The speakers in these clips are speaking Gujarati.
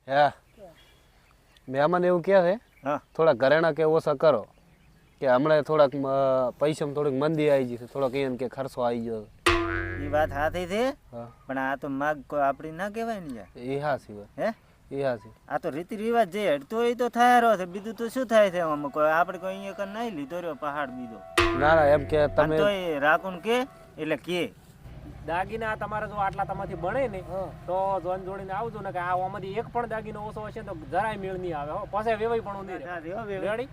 હા મહેમાન એવું કહે છે થોડા ઘરેણા કે ઓછા કરો કે હમણાં થોડાક પૈસામાં થોડીક મંદી આવી ગઈ છે થોડોક એમ કે ખર્ચો આવી ગયો એ વાત હાથી છે પણ આ તો માગ કોઈ આપડી ના કહેવાય ને યાર એ હાસી વાત હે એ હાસી આ તો રીતિ રિવાજ જે હટતો એ તો થાય રહ્યો છે બીજું તો શું થાય છે આમાં કોઈ આપણે કોઈ અહીંયા કઈ નહીં લીધો રહ્યો પહાડ બીજો ના ના એમ કે તમે તો એ રાખું કે એટલે કે દાગીના તમારે જો આટલા તમારથી બને ને તો જોન જોડીને આવજો ને કે આ આમાંથી એક પણ દાગીનો ઓછો હશે તો જરાય મેળ નહીં આવે હો પાસે વેવાય પણ નહીં રેડી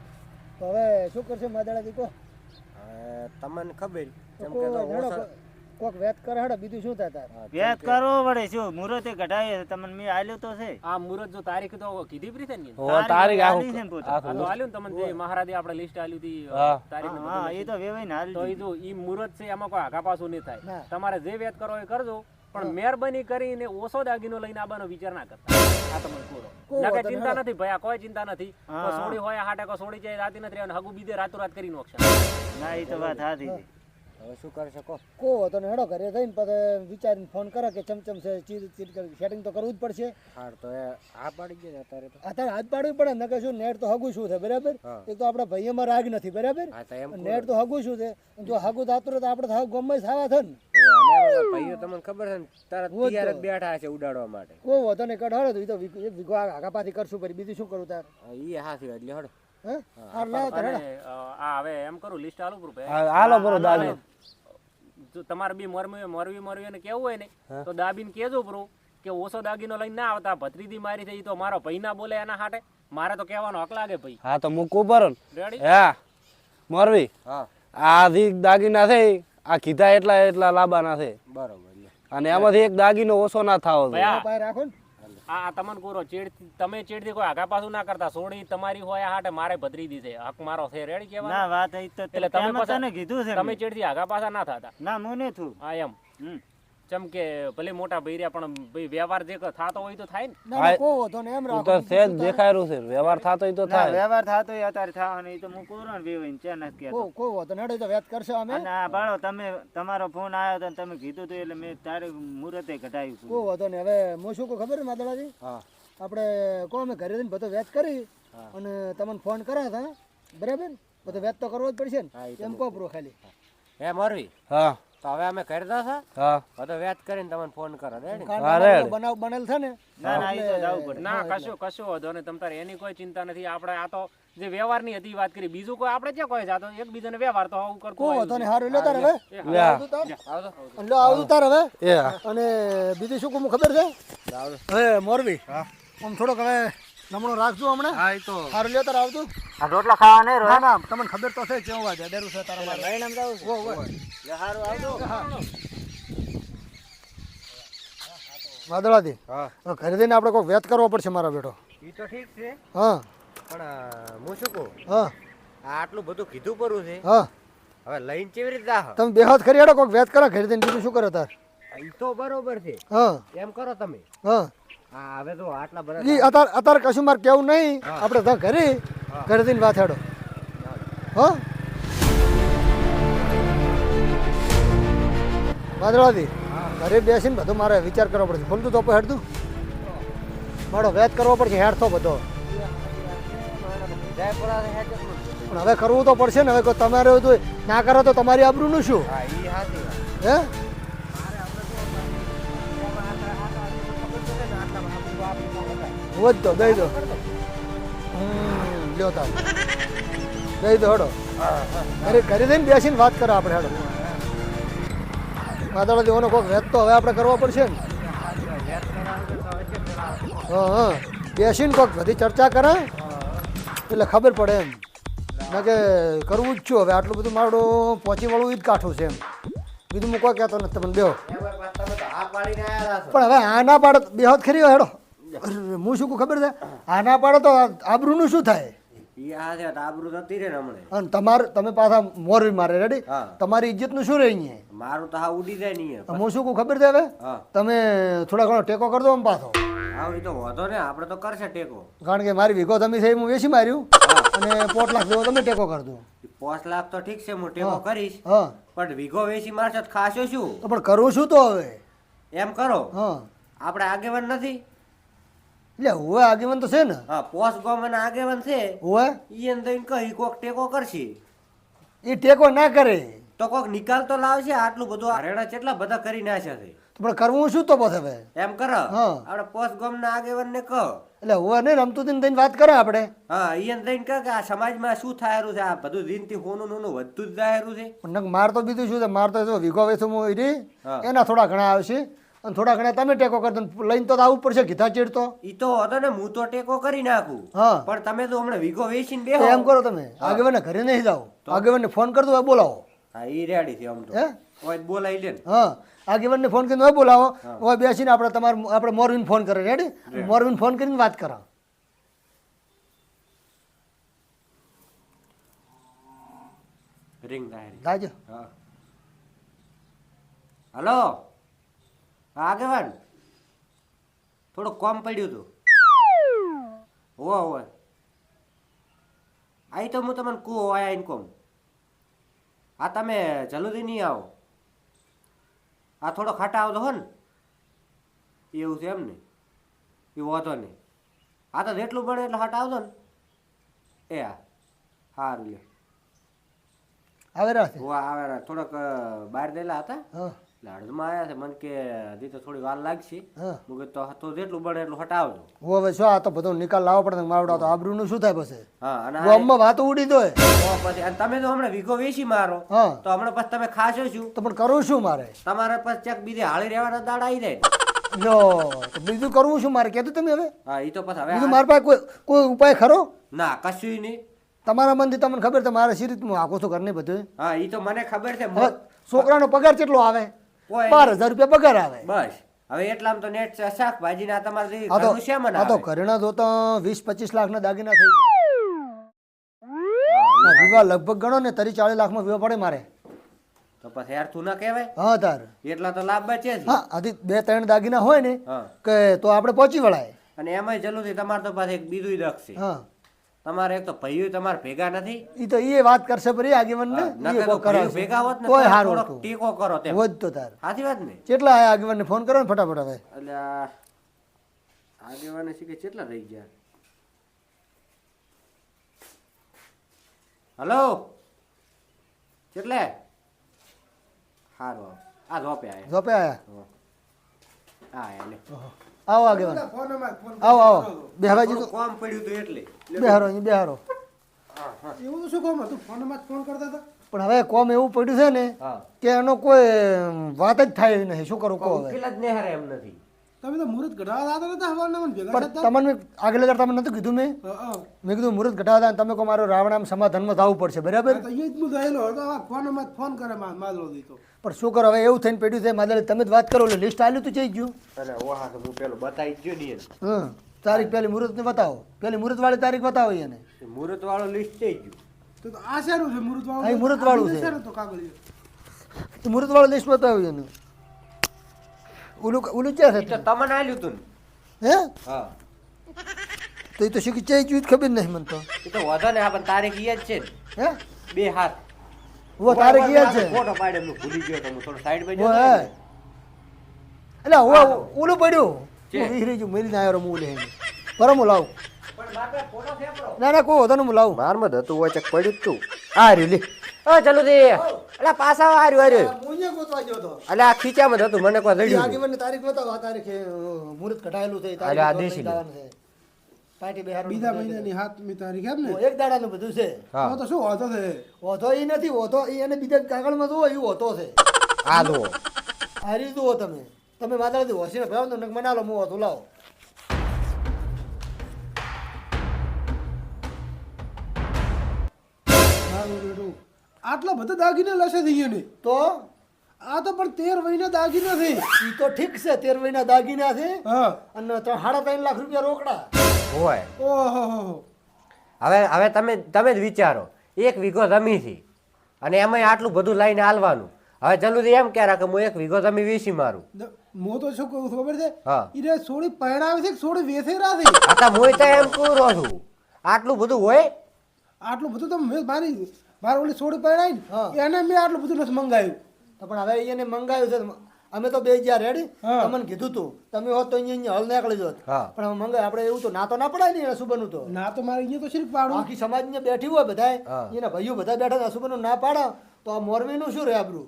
તો હવે શું કરશે માદાળા દીકો તમને ખબર કોક વેત કરે હડો બીજું શું થાય તાર વેત કરવો પડે શું મુહૂર્તે કઢાય તમને મેં આલ્યો તો છે આ મુહૂર્ત જો તારીખ તો કીધી પરી છે ને તારીખ આલી છે ને પોતે. આ તો આલ્યું ને તમને જે મહારાજે આપણે લિસ્ટ આલ્યું હતી તારીખ હા એ તો વેવાય ને તો એ જો ઈ મુહૂર્ત છે એમાં કોઈ આગા પાછું નહીં થાય ના. તમારે જે વેત કરો એ કરજો પણ મહેરબાની કરીને ઓછો દાગીનો લઈને આવવાનો વિચાર ના કરતા આ તમને પૂરો લાગે ચિંતા નથી ભાઈ આ કોઈ ચિંતા નથી કોઈ સોડી હોય હાટે કોઈ સોડી જાય રાતી નથી રહેવાનું હગુ બીજે રાતોરાત કરી નોખશે ના એ તો વાત હાથી છે હવે શું કરી શકો કો તો ને હેડો ઘરે જઈને પછી વિચારીને ફોન કરે કે ચમચમ છે ચીજ કરી સેટિંગ તો કરવું જ પડશે હાર તો એ આ પાડી ગયો અત્યારે તો અત્યારે હાથ પાડવી પડે નકર શું નેટ તો હગું શું છે બરાબર એક તો આપણા ભાઈઓમાં રાગ નથી બરાબર હા તો એમ નેટ તો હગું શું છે જો હગું થતું રહે તો આપણે તો ગમે થવા થન ભાઈઓ તમને ખબર છે ને તારા તૈયાર જ બેઠા છે ઉડાડવા માટે કો વધો ને કઢાડો તો એ તો એક વિગો આગા પાછી કરશું પછી બીજું શું કરું તાર ઈ હાથી એટલે હડો હે હાર લાવ તાર અને આ હવે એમ કરું લિસ્ટ આલું કરું હાલો બરો દાદી જો તમારે બી મરવી ને કેવું હોય ને તો દાબીને કેજો બ્રો કે ઓછો દાગીનો લઈને ના આવતા ભત્રીદી મારી થઈ તો મારો ભાઈ ના બોલે એના હાટે મારે તો કહેવાનો હક લાગે ભાઈ હા તો મૂકવું પડે ને રેડી હા મોરવી હા આ દાગીના છે આ કીધા એટલા લાંબાના છે બરોબર અને એમાંથી એક દાગીનો ઓછો ના થાવો પાય રાખો ને આ તમને પૂરો તમે ચેડથી કોઈ આગા પાછું ના કરતા સોડી તમારી હોય હાટે મારે ભત્રીદી છે હક મારો છે રેડી કેવા ના વાત એ તો એટલે તમે તને કીધું છે તમે ચેડથી આગા પાછા ના થતા ના મને થું હા એમ ચમ કે ભલે મોટા ભૈર્યા પણ ભાઈ વ્યવહાર જે થતો હોય તો થાય ને ના કો વધો ને એમ રાખો તો છે જ દેખાયેલું છે વ્યવહાર થતો હોય તો ના થાય વ્યવહાર થતો હોય અત્યારે થવાનો એ તો હું પૂરો ને વેવાઈને ચેન જ કહેતો કો વધો ને તો વેત કરશે અમે અને આ બાળો તમારો ફોન આવ્યો તો તમે કીધું તો એટલે મેં તારે મુહૂર્તે કઢાવ્યું કો વધો ને હવે હું શું કહું ખબર છે માદાળાજી હા આપણે કો અમે ઘરે જઈને બધો વેત કરી અને તમને ફોન કર્યા હતા બરાબર બધો વેત તો કરવો જ પડશે ને એમ કહો બ્રો ખાલી હે મોરવી હા તો હવે અમે કરતા હતા હા બધો વેત કરીને તમને ફોન કરો રેડી બનાવ બનેલ છે ને ના ના એ તો જવું પડે ના કશો વાંધો નહીં તમ તારે એની કોઈ ચિંતા નથી આપણે આ તો જે વ્યવહારની હતી વાત કરી બીજું કોઈ આપણે ક્યાં કોઈ જાતો એકબીજાને વ્યવહાર તો આવું કરતું કો વધો ને હારું લે તાર હવે આવજો લો આવતું તાર હવે એ અને બીજું શું કહું ખબર છે હવે મોરબી આમ થોડોક હવે નમણો રાખજો હમણાં હા તો હારું લે તાર આવતું આ રોટલા ખાવા નહીં ના ના તમને ખબર તો છે કેવું વાજે ડેરું છે તારા મારે લઈને આમ જાવ હારું આવજો વાદળાથી હા ઘરે જઈને આપણે કોઈ વેત કરવો પડશે મારા બેટો ઈ તો ઠીક છે હા પણ હું શું કહું હા આ આટલું બધું કીધું પડું છે હા હવે લઈને કેવી રીતે જાહ તમે બે હાથ ખરી હેડો કોઈક વેત કરો ઘરે જઈને બીજું શું કરે તાર ઈ તો બરોબર છે હા એમ કરો તમે હા હા હવે તો આટલા બધા ઈ અત્યારે કશું મારે કેવું નહીં આપણે ત્યાં ઘરે જઈને વાત હેડો હા વાદળાથી ઘરે બેસીને બધું મારે વિચાર કરવો પડશે બોલતું તો હેડતું મારો વેત કરવો પડશે હેડતો બધો પણ હવે કરવું તો પડશે ને હવે કોઈ તમારે ના કરો તો તમારી આબરૂનું શું હા ઈ હાથી વાત. હે વધતો દઈ દો લ્યો તાર દઈ દો હડો ઘરે જઈને બેસીને વાત કરો આપણે હેડો માતાળા દેવાનો કોઈક વેત તો હવે આપણે કરવો પડશે ને હા બેસીને કોઈક બધી ચર્ચા કરે એટલે ખબર પડે એમ ના કે કરવું જ છું હવે આટલું બધું મારું પહોંચી વળવું જ કાઠું છે એમ બીજું હું કોઈ કહેતો નથી તમને બેહો તમે તો આ પાડીને આયા છો પણ હવે આ ના પાડો બેહો ખરી હેડો હું શું કહું ખબર છે આ ના પાડો તો આબરૂનું શું થાય ઈ હાથે આબરૂ થતી રે ને હમણે અને તમે પાછા મોરવી મારે રેડી હા. તમારી ઇજ્જતનું શું રહી અહીંયા મારું તો હા ઉડી જાય નહીં હું શું કહું ખબર છે હવે હા તમે થોડા ઘણો ટેકો કરી દો આમ પાછો હા ઈ તો વાંધો ને આપણે તો કરશે ટેકો કારણ કે મારી વીઘો તમે છે હું વેચી માર્યું અને 5 લાખ જેવો તમે ટેકો કરી દો 5 લાખ તો ઠીક છે હું ટેકો કરીશ હા પણ વીઘો વેચી મારશે તો ખાશો શું તો પણ કરવું શું તો હવે એમ કરો હા આપણે આગેવાન નથી એટલે હવે આગેવાન તો છે ને હા પોસ ગામના આગેવાન છે હવે ઈયન દઈને કહી કોક ટેકો કરશે એ ટેકો ના કરે તો કોક નિકાલ તો લાવશે. આટલું બધું હરેણા કેટલા બધા કરી નાખ્યા છે તો પણ કરવું શું તો પછી હવે એમ કર હા. આપણે પોસ ગામના આગેવાનને કહો. એટલે હવે નહીં રમતું થઈને વાત કરે આપણે હા ઈયન દઈને કહે કે આ સમાજમાં શું થાયરું છે, આ બધું દિનથી હોનું નોનું વધતું જ જાહેરું છે. પણ નક માર તો બીજું શું છે, માર તો જો વીઘો વેસું રહી હા. એના થોડા ઘણા આવશે અને થોડા ઘણા તમે ટેકો કરતો લઈને તો આવવું પડશે કીધા ચીડતો ઈ તો હતો ને હું તો ટેકો કરી નાખું હા. પણ તમે તો હમણાં વીઘો વેચીને તો બેહો. એમ કરો તમે આગેવાનને ઘરે નહીં જાઓ આગેવાનને ફોન કરતો હોય બોલાવો હા ઈ રેડી છે આમ તો હે ઓય બોલાઈ લે ને. હા આગેવાનને ફોન કરીને હોય બોલાવો હોય બેસીને આપણે મોરવીને ફોન કરે રેડી મોરવીને ફોન કરીને વાત કરો. રિંગ થાય. જાજો હા હલો હા આગેવાન થોડું કોમ પડ્યું હતું. હોવે આઈ તો હું તમને કહું આયા આઈને કોમ. હા તમે જલ્દી નહીં આવો. આ થોડો ખાટા આવતો હો ને એવું છે એમ ને એ વાંધો નહીં. આ તો જેટલું બને એટલે હટ આવતો ને એ હા સારું લે. આવે રાખે આવે થોડોક બહાર ગયેલા હતા હા એટલે અડધમાં આવ્યા છે. મને કે હજી તો થોડી વાર લાગશે. હા હું કીધું તો જેટલું બને એટલું હટાવજો. હવે શું આ તો બધો નિકાલ લાવવો પડે માવડા તો આબરૂનું શું થાય પછી હા અને ગામમાં વાતો ઉડી દો પછી અને તમે તો હમણાં વીઘો વેચી મારો હા તો હમણાં પછી તમે ખાશો શું? તો પણ કરવું શું મારે તમારે પછી ચેક બીજે હાળી રહેવાના દાડા આવી જાય. લો તો બીજું કરવું શું મારે કહેતું તમે હવે હા એ તો પછી હવે બીજું મારા પાસે કોઈ ઉપાય ખરો ના કશું નહીં. તમારા મનથી તમને ખબર છે મારે શી રીતનું આખું છું ઘરની બધું હા એ તો મને ખબર છે. હવે છોકરાનો પગાર કેટલો આવે કોઈ 12,000 રૂપિયા પગાર આવે બસ હવે એટલામાં તો નેટ શાકભાજી ના તમારે આ તો ઘરનું શેમાં આ તો આવે? ઘરેણા જોતા 20-25 લાખના દાગીના થઈ ગયા વિવાહ લગભગ ગણો ને 30-40 લાખમાં વિવાહ પડે મારે. તો પછી યાર તું ના કહેવાય હા તાર એટલા તો લાભ બચે છે. હા આથી 2-3 દાગીના હોય ને હા કે તો આપણે પહોંચી વળાય. અને એમાંય જલ્દી તમારે તો પાછું એક બીજું દખ છે. હા તમારે એક તો ભાઈઓ તમારે ભેગા નથી. ઈ તો એ વાત કરશે પરી આગેવાન ને નકર તો ભાઈઓ ભેગા હોત ને કોઈ તો હારું થોડોક હતું ટેકો કરો તેમ. હોત તો તાર સાચી વાત ને? કેટલા આયા આગેવાનને ફોન કરો ને ફટાફટ હવે એટલે આ આગેવાને શીખે કેટલા રહી ગયા? હલો કેટલે? હારું આ ધોપે આયા. જોપે આયા હા આયા લે. આવો આગેવાન આવો આવો બેહવા જીધું કોમ પડ્યું હતું એટલે. બેહારો અહીં બેહારો એવું તો શું કામ હતું ફોનમાં જ ફોન કરતા હતા પણ હવે કોમ એવું પડ્યું છે ને હા કે એનો કોઈ વાત જ થાય એવી નહીં શું કરું કહો હવે ઉકેલ જ નેહારે એમ નથી. તમે તો મુહૂર્ત ઘટાડવા આવતા નતા હવારના મને ભેગા પણ તમને આગળ તમને નતું કીધું મેં કીધું મુહૂર્ત ઘટાડતા અને તમે કહો મારો રાવણામ સમાધાનમાં જવું પડશે બરાબર તો એ જ હું ગયેલો હતો આ ફોનમાં જ ફોન કરે માદરો દીધો પણ શું કરો હવે એવું થઈને પડ્યું છે માદા તમે જ વાત કરો એટલે લિસ્ટ આલ્યું તું જઈ ગયું અને ઓહા તો હું પેલું બતાવી જ ગયો ને એને. હા તારીખ પહેલી મુહૂર્તને બતાવો પહેલી મુહૂર્તવાળી તારીખ બતાવો એને એ મુહૂર્ત વાળો લિસ્ટ થઈ ગયું. તો આ શેનું છે મુહૂર્ત વાળું અહીં મુહૂર્ત વાળું છે. તો કાગળિયો તો મુહૂર્તવાળું લિસ્ટ બતાવ્યું એને ઓલું ક્યાં એ છે તો તમને આલ્યું તું ને. હે હા તો એ તો શીખી ચઈ ગયું ખબર નહીં મને તો એ તો વધો ને આ પણ તારીખ ઈ જ છે ને. હે 2 હાથ વો તારીખ યાદ છે ફોટો પાડે હું ભૂલી ગયો તો હું થોડો સાઈડ માં વો જતો હે ને. એટલે ઓલું પડ્યું હું વિહરી ગયું મેલી આવ્યો હું લે પરમ હું લાવું ના ના કોઈ હતો ને હું લાવું મારમાં જ હતું હોય ચક પડ્યું જ તું. આ રહ્યું લે. ઓ ચાલુ દે અલા પાછા આ રહ્યું હું અહીંયા ગોતવા ગયો હતો એટલે આ ખીચામાં જ હતું મને કોઈ એ જડ્યું. આગેવાનની તારીખ બતાવો આ તારીખે મુહૂર્ત ઘટાયેલું છે અરે આ દેશી લે. પાર્ટી બેહાર બીજા મહિનાની 7મી તારીખ એમ ને એક દાડાનું બધું છે હા તો શું વાંધો છે હોતો એ નથી હોતો એ એને બીજા કાગળમાં જુઓ એ હોતો છે આ દો હારી જુઓ તમે તમે વાદળથી હોશીને ભાવ તો મના લો હું હોતો લાવો મારું બેટું આટલા બધા દાગીના લેશે થઈ ગયા ને તો આ તો પણ 13 મહિના દાગીના છે એ તો ઠીક છે 13 મહિના દાગીના છે હા અને 3.5 લાખ રૂપિયા રોકડા હોય. ઓહો હવે તમે જ વિચારો એક વીઘો જમી છે અને એમાંય આટલું બધું લઈને હાલવાનું. હવે જલ્દી એમ ક્યારે કે હું એક વીઘો જમી વેચી મારું. હું તો શું કહું છું ખબર છે હા ઈને સોડી પરણાવે છે કે સોડી વેચેરા છે આ તો હું તો એમ કહું રહ્યો છું આટલું બધું હોય. આટલું બધું તો મેં મારી ઓલી સોડી પરણાવી હા. ને એને મેં આટલું બધું નથી મંગાવ્યું તો પણ હવે એને મંગાવ્યું છે અમે તો બે જ્યાં રેડી હા. તમને કીધું તું તમે હોત તો અહીંયા હલ નીકળી જોત હા. પણ હવે મંગાય આપણે એવું તો ના પડાય ને અશુભનું તો ના તો મારે અહીંયા તો શરીફ પાડું આખી સમાજ ને બેઠી હોય બધાય હા. એના ભાઈઓ બધા બેઠા છે, અશુભનું ના પાડો તો આ મોરબીનું શું રે આબરું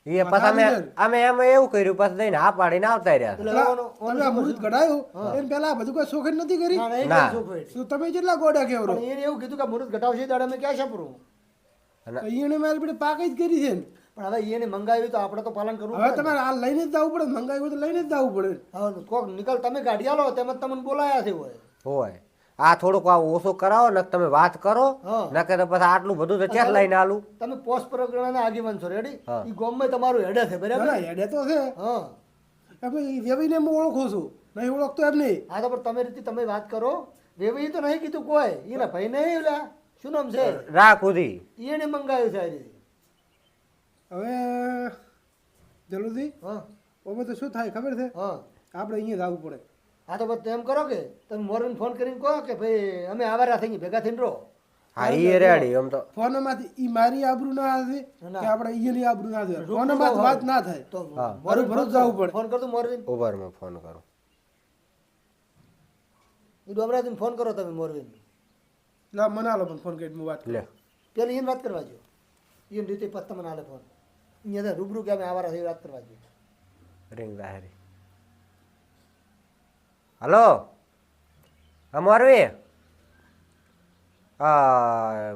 એ પછી અમે એમ એવું કર્યું પછી દઈને હા પાડીને આવતા રહ્યા એટલે પેલા ઓનો- ઓનો તમે આ મુહૂર્ત ઘડાયું એમ પહેલા આ બધું કોઈ શોખીન નથી કરી ના, નહીં ના. કરી છોકરી. તો તમે કેટલા ગોડા કેવરો પણ એને એવું કીધું કે મુહૂર્ત ઘટાવશે દાડે અમે ક્યાં છપરું અહીંયા મારી બેટી પાક જ કરી છે ને પણ હવે એને મંગાવ્યું તો આપણે તો પાલન કરવું હવે પડે ને. તમારે આ લઈને જ જવું પડે મંગાવ્યું તો લઈને જ જવું પડે હવે કોક નિકલ તમે ગાડી આલો તેમ જ તમને બોલાયા છે હોય હોય આ થોડુંક આ ઓછું કરાવો ને તમે વાત કરો હા. નકે તો પછી આટલું બધું તો ચેક લઈને આલું તમે પોસ્ટ પ્રોગ્રામના આગેવાન છો રેડી હા. ઈ ગામમાં તમારું હેડે છે બરાબર ના હેડે તો છે હા હવે વેવીને હું ઓળખું છું નહીં ઓળખતો એમ નહીં હા તો પણ તમે રીતે તમે વાત કરો વેવી તો નહીં કીધું કોઈ એના ભાઈ નહીં ઓલા શું નામ છે રાખ ઉધી એને મંગાવ્યું છે આ રીતે. હવે જલ્દી હા ઓમે તો શું થાય ખબર છે હા આપણે અહીંયા જવું પડે હા તો બસ એમ કરો કે તમે મોરબીને ફોન કરીને કહો કે ભાઈ અમે આવારા થઈ ભેગા થઈને રહો હા એ રેડી એમ તો ફોનમાંથી ઈ મારી આબરૂ ના આવે ના. કે આપણે અહીંયાની આબરૂ ના થાય ફોનમાં વાત ના થાય તો હા. મોરબીને ભરું ફોન જવું પડે. ફોન કરતું મોરબીને ઉભરમાં ફોન કરો એ ડોમરાજીને ફોન કરો તમે મોરબીને લા મને આલો પણ ફોન કરીને હું વાત કરું. લે પેલી એને વાત કરવા જો એને રીતે પછી તમને આલે ફોન અહીંયા રૂબરૂ કે અમે આવારા થઈ વાત કરવા જો રિંગ લાહેરી હલો મોરવી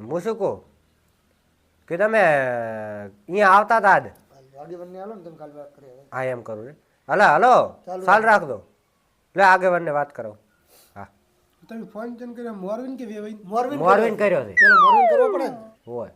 હું શું કહું કે તમે અહીંયા આવતા હતા આજ આગેવાનને આલો ને તમે કાલે વાત કરી હવે હા એમ કરું ને હલો ચાલુ ચાલ રાખ દો લે આગેવાનને વાત કરો હા તમે ફોન ચેન કર્યો મોરવીન કે વેવાઈ મોરબીને મોરવીન કર્યો છે પેલો મોરબીને કરવો પડે ને હોય